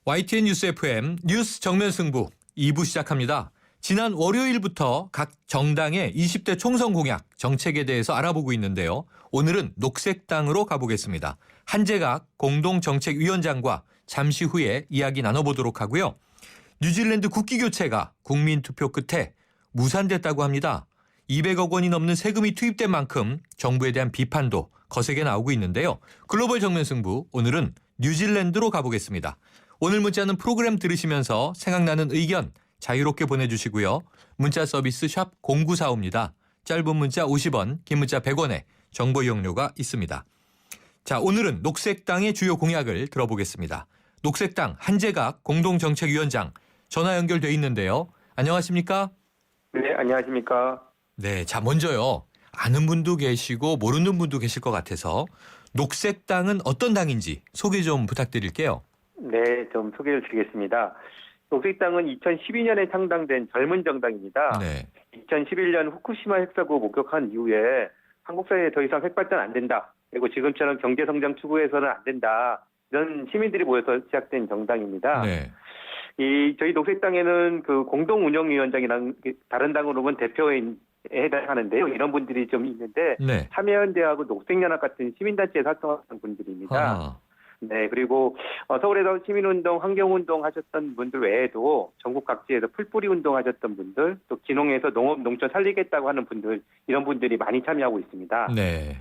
YTN 뉴스 FM 뉴스 정면 승부 2부 시작합니다. 지난 월요일부터 각 정당의 20대 총선 공약, 정책에 대해서 알아보고 있는데요. 오늘은 녹색당으로 가보겠습니다. 한재각 공동정책위원장과 잠시 후에 이야기 나눠보도록 하고요. 뉴질랜드 국기교체가 국민투표 끝에 무산됐다고 합니다. 200억 원이 넘는 세금이 투입된 만큼 정부에 대한 비판도 거세게 나오고 있는데요. 글로벌 정면 승부, 오늘은 뉴질랜드로 가보겠습니다. 오늘 문자는 프로그램 들으시면서 생각나는 의견 자유롭게 보내주시고요. 문자 서비스 샵 0945입니다. 짧은 문자 50원, 긴 문자 100원에 정보 이용료가 있습니다. 자, 오늘은 녹색당의 주요 공약을 들어보겠습니다. 녹색당 한재각 공동정책위원장 전화 연결돼 있는데요. 안녕하십니까? 네, 안녕하십니까? 네, 자 먼저요. 아는 분도 계시고 모르는 분도 계실 것 같아서 녹색당은 어떤 당인지 소개 좀 부탁드릴게요. 네, 좀 소개를 드리겠습니다. 녹색당은 2012년에 창당된 젊은 정당입니다. 네. 2011년 후쿠시마 핵사고 목격한 이후에 한국 사회에 더 이상 핵발전 안 된다. 그리고 지금처럼 경제성장 추구해서는 안 된다. 이런 시민들이 모여서 시작된 정당입니다. 네. 저희 녹색당에는 그 공동운영위원장이랑 다른 당으로 보면 대표에 해당하는데요. 이런 분들이 좀 있는데 네. 참여연대하고 녹색연합 같은 시민단체에서 활동하는 분들입니다. 아. 네, 그리고 서울에서 시민운동, 환경운동 하셨던 분들 외에도 전국 각지에서 풀뿌리 운동하셨던 분들, 또 기농에서 농업, 농촌 살리겠다고 하는 분들, 이런 분들이 많이 참여하고 있습니다. 네.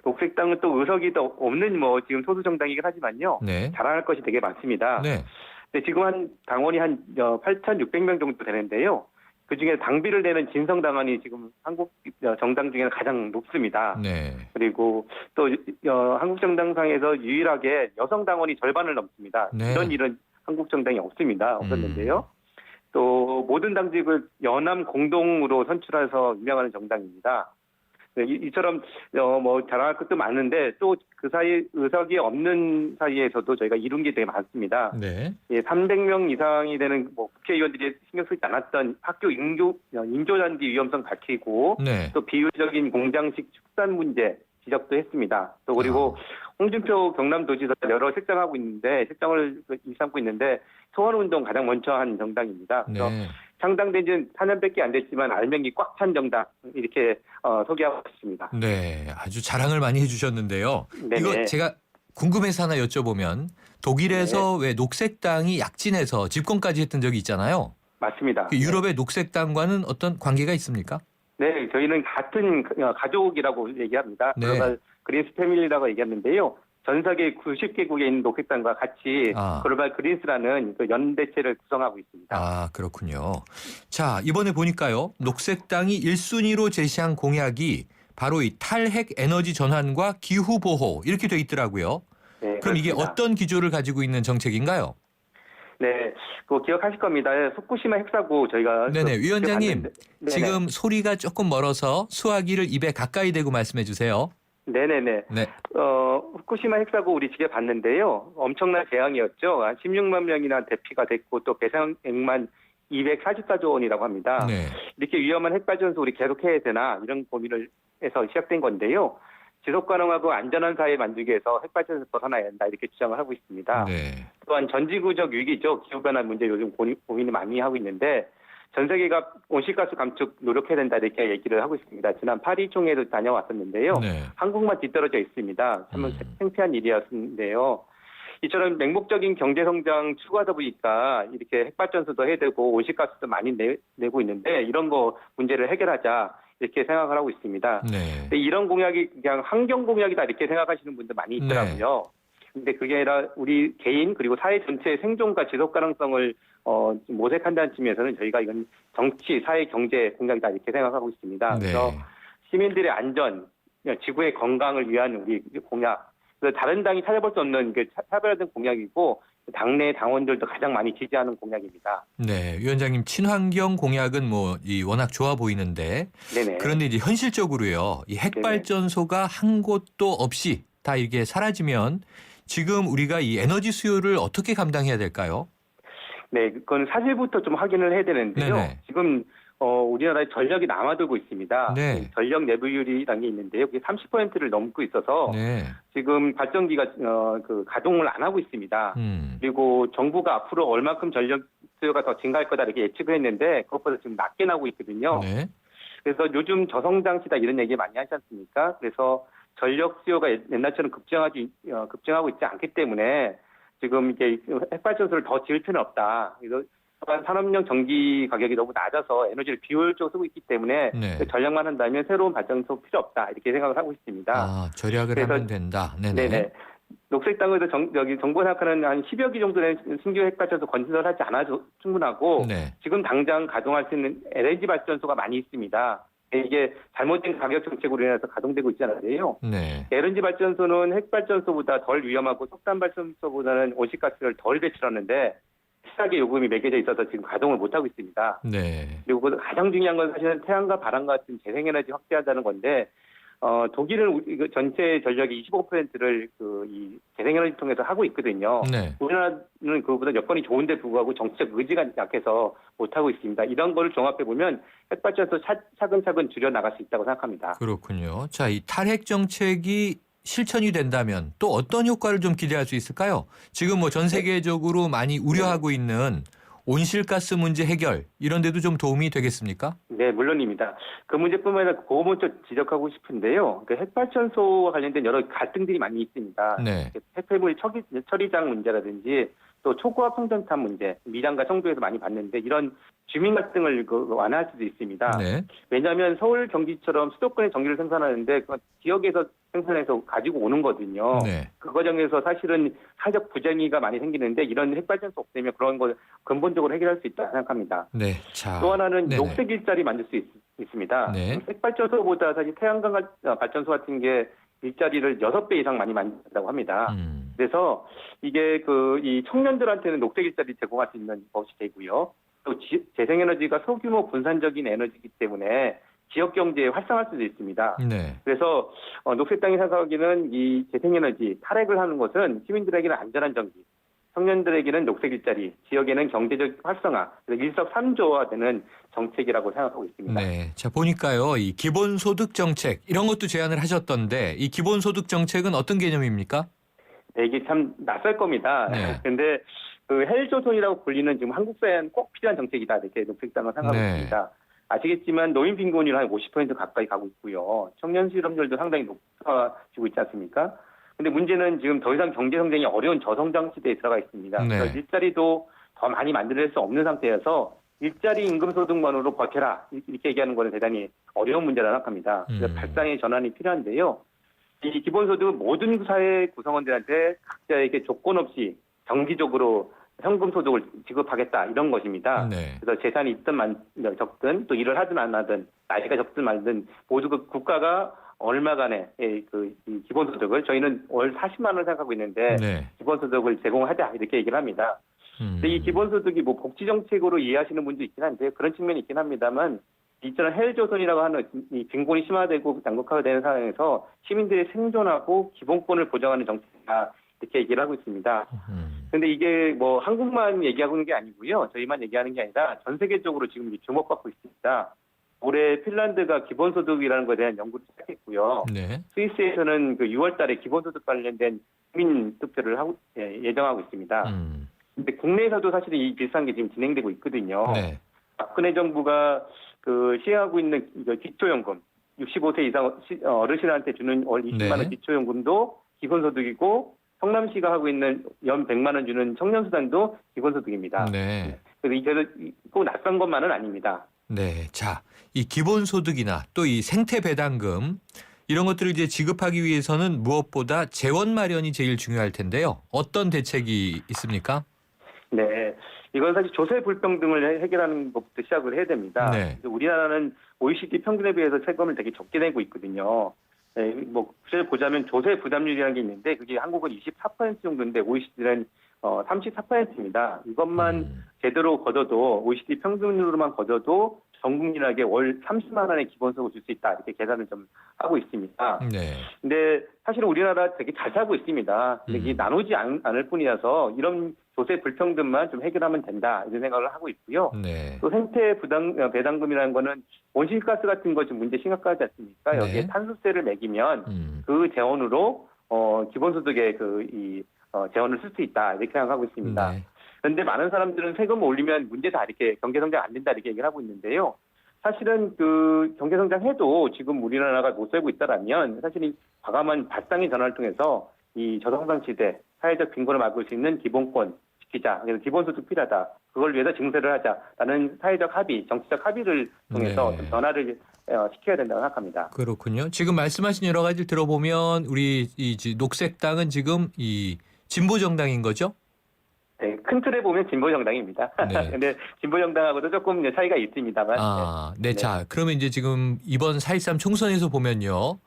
녹색당은 또 의석이 더 없는 지금 소수 정당이긴 하지만요. 네. 자랑할 것이 되게 많습니다. 네. 근데 지금 당원이 한 8,600명 정도 되는데요. 그중에 당비를 내는 진성당원이 지금 한국 정당 중에는 가장 높습니다. 네. 그리고 또 한국 정당상에서 유일하게 여성 당원이 절반을 넘습니다. 네. 이런 일은 한국 정당이 없었는데요. 또 모든 당직을 연함 공동으로 선출해서 운영하는 정당입니다. 네, 이처럼 자랑할 것도 많은데 또 그 사이 의석이 없는 사이에서도 저희가 이룬 게 되게 많습니다. 네. 300명 이상이 되는 국회의원들이 신경 쓰지 않았던 학교 인조잔디 위험성 밝히고 네. 또 비효율적인 공장식 축산 문제 지적도 했습니다. 또 그리고 홍준표 경남도지사 여러 책정을 일삼고 있는데 소원운동 가장 먼저 한 정당입니다. 그래서 네. 창당된 지는 4년밖에 안 됐지만 알맹이 꽉 찬 정당 이렇게 소개하고 있습니다. 네. 아주 자랑을 많이 해주셨는데요. 네네. 이거 제가 궁금해서 하나 여쭤보면 독일에서 왜 녹색당이 약진해서 집권까지 했던 적이 있잖아요. 맞습니다. 그 유럽의 녹색당과는 어떤 관계가 있습니까? 네, 저희는 같은 가족이라고 얘기합니다. 네. 글로벌 그린스 패밀리라고 얘기하는데요. 전 세계 90개국에 있는 녹색당과 같이 글로벌 그린스라는 그 연대체를 구성하고 있습니다. 아, 그렇군요. 자, 이번에 보니까요. 녹색당이 1순위로 제시한 공약이 바로 이 탈핵 에너지 전환과 기후 보호 이렇게 돼 있더라고요. 네, 그럼 이게 그렇습니다. 어떤 기조를 가지고 있는 정책인가요? 네, 그거 기억하실 겁니다. 후쿠시마 핵사고 저희가 네네, 위원장님. 네네. 지금 소리가 조금 멀어서 수화기를 입에 가까이 대고 말씀해 주세요. 네네네. 네. 후쿠시마 핵사고 우리 지켜봤는데요. 엄청난 재앙이었죠. 한 16만 명이나 대피가 됐고 또 배상액만 244조 원이라고 합니다. 네. 이렇게 위험한 핵발전소 우리 계속해야 되나 이런 고민을 해서 시작된 건데요. 지속 가능하고 안전한 사회 만들기 위해서 핵발전소 벗어나야 한다 이렇게 주장을 하고 있습니다. 네. 또한 전지구적 위기죠. 기후변화 문제 요즘 고민을 많이 하고 있는데 전 세계가 온실가스 감축 노력해야 된다 이렇게 얘기를 하고 있습니다. 지난 파리 총회도 다녀왔었는데요. 네. 한국만 뒤떨어져 있습니다. 참 창피한 일이었는데요. 이처럼 맹목적인 경제성장 추구하다 보니까 이렇게 핵발전소도 해야 되고 온실가스도 많이 내고 있는데 이런 거 문제를 해결하자 이렇게 생각을 하고 있습니다. 네. 이런 공약이 그냥 환경 공약이다 이렇게 생각하시는 분들 많이 있더라고요. 근데 그게 아니라 우리 개인 그리고 사회 전체의 생존과 지속 가능성을 모색한다는 측면에서는 저희가 이건 정치, 사회, 경제 공약이다 이렇게 생각하고 있습니다. 네. 그래서 시민들의 안전, 지구의 건강을 위한 우리 공약, 그래서 다른 당이 찾아볼 수 없는 차별화된 공약이고 당내 당원들도 가장 많이 지지하는 공약입니다. 네, 위원장님 친환경 공약은 워낙 좋아 보이는데 네네. 그런데 이제 현실적으로요, 이 핵발전소가 한 곳도 없이 다 이게 사라지면 지금 우리가 이 에너지 수요를 어떻게 감당해야 될까요? 네, 그건 사실부터 좀 확인을 해야 되는데요. 네네. 지금 우리나라에 전력이 남아돌고 있습니다. 네. 전력 내부율이라는 게 있는데요. 그게 30%를 넘고 있어서 네. 지금 발전기가 가동을 안 하고 있습니다. 그리고 정부가 앞으로 얼마큼 전력 수요가 더 증가할 거다 이렇게 예측을 했는데 그것보다 지금 낮게 나오고 있거든요. 네. 그래서 요즘 저성장 시다 이런 얘기 많이 하지 않습니까? 그래서 전력 수요가 옛날처럼 급증하고 있지 않기 때문에 지금 이제 핵발전소를 더 지을 필요는 없다. 그래서 산업용 전기 가격이 너무 낮아서 에너지를 비효율적으로 쓰고 있기 때문에 네. 전략만 한다면 새로운 발전소 필요 없다 이렇게 생각을 하고 있습니다. 아, 절약을 그래서- 하면 된다. 네네. 네네. 녹색당에서 여기 정부가 생각하는 한 10여 기 정도의 신규 핵발전소 건설을 하지 않아도 충분하고 네. 지금 당장 가동할 수 있는 LNG 발전소가 많이 있습니다. 이게 잘못된 가격 정책으로 인해서 가동되고 있잖아요. 네. LNG 발전소는 핵발전소보다 덜 위험하고 석탄 발전소보다는 온실가스를 덜 배출하는데 비싸게 요금이 매겨져 있어서 지금 가동을 못하고 있습니다. 네. 그리고 가장 중요한 건 사실은 태양과 바람 같은 재생에너지 확대하자는 건데 독일은 이거 전체 전력의 25%를 이 재생에너지 통해서 하고 있거든요. 네. 우리나라는 그거보다 여건이 좋은데 불구하고 정치적 의지가 약해서 못하고 있습니다. 이런 거를 종합해 보면 핵발전소 차근차근 줄여 나갈 수 있다고 생각합니다. 그렇군요. 자, 이 탈핵 정책이 실천이 된다면 또 어떤 효과를 좀 기대할 수 있을까요? 지금 뭐 전 세계적으로 많이 우려하고 있는 온실가스 문제 해결 이런 데도 좀 도움이 되겠습니까? 네, 물론입니다. 그 문제뿐만 아니라 그 부분 좀 지적하고 싶은데요. 그 핵발전소와 관련된 여러 갈등들이 많이 있습니다. 네. 핵폐물 처리장 문제라든지 또 초고압 송전탄 문제, 미장과 청도에서 많이 봤는데 이런 주민 갈등을 완화할 수도 있습니다. 네. 왜냐하면 서울, 경기처럼 수도권에 전기를 생산하는데 그 지역에서 생산해서 가지고 오는 거거든요. 네. 그 과정에서 사실은 사회적 부정의가 많이 생기는데 이런 핵발전소 없애면 그런 걸 근본적으로 해결할 수 있다 생각합니다. 네. 자. 또 하나는 네네. 녹색 일자리 만들 수 있습니다. 네. 핵발전소보다 사실 태양광 발전소 같은 게 일자리를 6배 이상 많이 만든다고 합니다. 그래서 이게 이 청년들한테는 녹색 일자리 제공할 수 있는 것이 되고요. 또 재생에너지가 소규모 분산적인 에너지이기 때문에 지역 경제에 활성화할 수도 있습니다. 네. 그래서 녹색당이 생각하기는 이 재생에너지 탈핵을 하는 것은 시민들에게는 안전한 전기, 청년들에게는 녹색 일자리, 지역에는 경제적 활성화, 일석삼조화되는 정책이라고 생각하고 있습니다. 네. 자, 보니까요. 이 기본소득 정책 이런 것도 제안을 하셨던데 이 기본소득 정책은 어떤 개념입니까? 네, 이게 참 낯설 겁니다. 네. 그런데 헬조선이라고 불리는 지금 한국 사회엔 꼭 필요한 정책이다 이렇게 녹색당은 생각하고 네. 있습니다. 아시겠지만 노인 빈곤율 한 50% 가까이 가고 있고요. 청년 실업률도 상당히 높아지고 있지 않습니까? 근데 문제는 지금 더 이상 경제 성장이 어려운 저성장 시대에 들어가 있습니다. 네. 그래서 일자리도 더 많이 만들 수 없는 상태여서 일자리 임금소득만으로 버텨라 이렇게 얘기하는 것은 대단히 어려운 문제라 생각합니다. 그래서 발상의 전환이 필요한데요. 이 기본소득은 모든 사회 구성원들한테 각자에게 조건 없이 정기적으로 현금 소득을 지급하겠다 이런 것입니다. 네. 그래서 재산이 있든 적든 또 일을 하든 안 하든 나이가 적든 말든 모두 그 국가가 얼마간의 이 기본소득을 저희는 월 40만 원을 생각하고 있는데 네. 기본소득을 제공하자 이렇게 얘기를 합니다. 근데 이 기본소득이 뭐 복지정책으로 이해하시는 분도 있긴 한데 그런 측면이 있긴 합니다만 이처럼 헬조선이라고 하는 이 빈곤이 심화되고 양극화되는 상황에서 시민들의 생존하고 기본권을 보장하는 정책이다 이렇게 얘기를 하고 있습니다. 그런데 이게 뭐 한국만 얘기하고 있는 게 아니고요. 저희만 얘기하는 게 아니라 전 세계적으로 지금 주목받고 있습니다. 올해 핀란드가 기본소득이라는 것에 대한 연구를 시작했고요. 네. 스위스에서는 그 6월 달에 기본소득 관련된 국민 투표를 예정하고 있습니다. 근데 국내에서도 사실 이 비슷한 게 지금 진행되고 있거든요. 네. 박근혜 정부가 시행하고 있는 기초연금, 65세 이상 어르신한테 주는 월 20만 원 네. 기초연금도 기본소득이고 성남시가 하고 있는 연 100만 원 주는 청년수당도 기본소득입니다. 네. 그래서 이게 꼭 낯선 것만은 아닙니다. 네. 자, 이 기본소득이나 또 이 생태배당금 이런 것들을 이제 지급하기 위해서는 무엇보다 재원 마련이 제일 중요할 텐데요. 어떤 대책이 있습니까? 네. 이건 사실 조세 불평등을 해결하는 것부터 시작을 해야 됩니다. 네. 우리나라는 OECD 평균에 비해서 세금을 되게 적게 내고 있거든요. 네, 뭐 구체를 보자면 조세 부담률이라는 게 있는데 그게 한국은 24% 정도인데 OECD는 34%입니다. 이것만 제대로 걷어도 OECD 평균으로만 걷어도 전 국민에게 월 30만 원의 기본소득을 줄 수 있다 이렇게 계산을 좀 하고 있습니다. 네. 근데 사실은 우리나라 되게 잘 살고 있습니다. 근데 이게 나누지 않을 뿐이라서 이런 조세 불평등만 좀 해결하면 된다 이런 생각을 하고 있고요. 네. 또 생태 배당금이라는 거는 온실가스 같은 거 좀 문제 심각하지 않습니까? 여기에 네. 탄소세를 매기면 그 재원으로 기본소득의 재원을 쓸 수 있다 이렇게 생각하고 있습니다. 네. 그런데 많은 사람들은 세금 올리면 문제다 이렇게 경제성장 안 된다 이렇게 얘기를 하고 있는데요. 사실은 그 경제성장 해도 지금 우리나라가 못 살고 있다라면 사실 이 과감한 발상의 전환을 통해서 이 저성장 시대 사회적 빈곤을 막을 수 있는 기본권 지키자. 그래서 기본소득 필요하다. 그걸 위해서 증세를 하자라는 사회적 합의, 정치적 합의를 통해서 네. 좀 변화를 시켜야 된다고 생각합니다. 그렇군요. 지금 말씀하신 여러 가지를 들어보면 우리 녹색당은 지금 이 진보 정당인 거죠? 네, 큰 틀에 보면 진보 정당입니다. 네. 근데 진보 정당하고도 조금 차이가 있습니다만. 네. 네. 자, 그러면 이제 지금 이번 4.13 총선에서 보면요.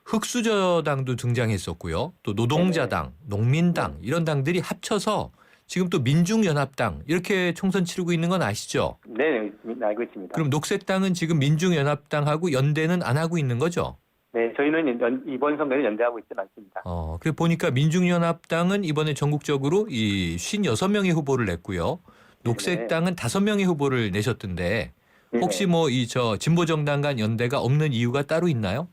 흑수저당도 등장했었고요. 또 노동자당, 농민당 이런 당들이 합쳐서 지금 또 민중연합당 이렇게 총선 치르고 있는 건 아시죠? 네, 알고 있습니다. 그럼 녹색당은 지금 민중연합당하고 연대는 안 하고 있는 거죠? 네, 저희는 이번 선거에 연대하고 있지는 않습니다. 그래 보니까 민중연합당은 이번에 전국적으로 이 56명의 후보를 냈고요. 녹색당은 5명의 후보를 내셨던데 혹시 뭐 진보정당 간 연대가 없는 이유가 따로 있나요?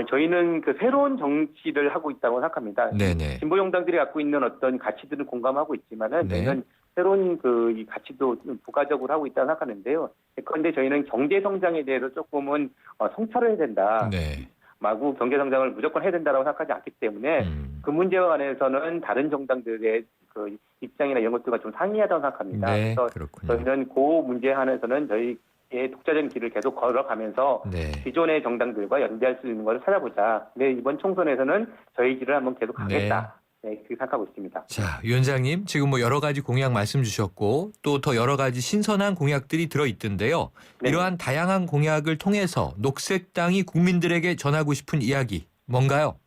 저희는 그 새로운 정치를 하고 있다고 생각합니다. 네네. 진보 정당들이 갖고 있는 어떤 가치들은 공감하고 있지만은 네. 저희는 새로운 이 가치도 부가적으로 하고 있다고 생각하는데요. 그런데 저희는 경제 성장에 대해서 조금은 성찰을 해야 된다. 네. 마구 경제 성장을 무조건 해야 된다고 생각하지 않기 때문에 그 문제와 관해서는 다른 정당들의 그 입장이나 이런 것들과 좀 상이하다고 생각합니다. 네, 그래서 그렇군요. 저희는 그 문제에 한해서는 저희의 독자적인 길을 계속 걸어가면서 네. 기존의 정당들과 연대할 수 있는 것을 찾아보자. 근데 이번 총선에서는 저희 길을 한번 계속 가겠다. 네, 그렇게 생각하고 있습니다. 자, 위원장님 지금 뭐 여러 가지 공약 말씀 주셨고 또 더 여러 가지 신선한 공약들이 들어있던데요. 네. 이러한 다양한 공약을 통해서 녹색당이 국민들에게 전하고 싶은 이야기 뭔가요?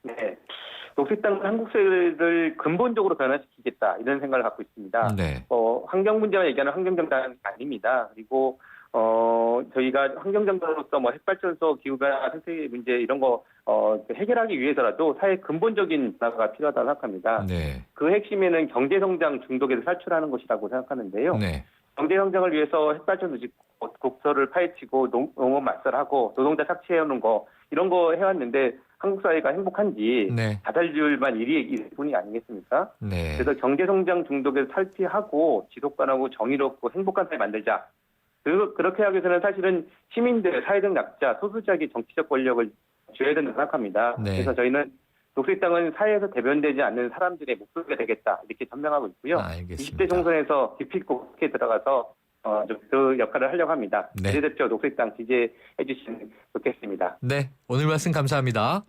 네. 녹색당은 한국 사회를 근본적으로 변화시키겠다 이런 생각을 갖고 있습니다. 네. 환경 문제만 얘기하는 환경정당은 아닙니다. 그리고 저희가 환경정당으로서 뭐 핵발전소, 기후변화, 생태 문제 이런 거 해결하기 위해서라도 사회 근본적인 변화가 필요하다고 생각합니다. 네. 그 핵심에는 경제성장 중독에서 탈출하는 것이라고 생각하는데요. 네. 경제성장을 위해서 핵발전소 짓고 곡서를 파헤치고 농업 말살하고 노동자 착취해오는 거 이런 거 해왔는데 한국 사회가 행복한지 네. 다달줄만 일일 뿐이 아니겠습니까? 네. 그래서 경제성장 중독에서 탈피하고 지속가능하고 정의롭고 행복한 사회 만들자. 그렇게 하기 위해서는 사실은 시민들, 사회적 약자, 소수자에게 정치적 권력을 줘야 된다고 생각합니다. 네. 그래서 저희는 녹색당은 사회에서 대변되지 않는 사람들의 목소리가 되겠다 이렇게 전명하고 있고요. 알겠습니다. 20대 총선에서 깊이 있게 들어가서 그 역할을 하려고 합니다. 네. 비례대표 녹색당 지지해 주시면 좋겠습니다. 네. 오늘 말씀 감사합니다.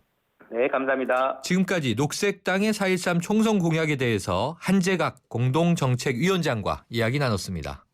네, 감사합니다. 지금까지 녹색당의 4.13 총선 공약에 대해서 한재각 공동정책위원장과 이야기 나눴습니다.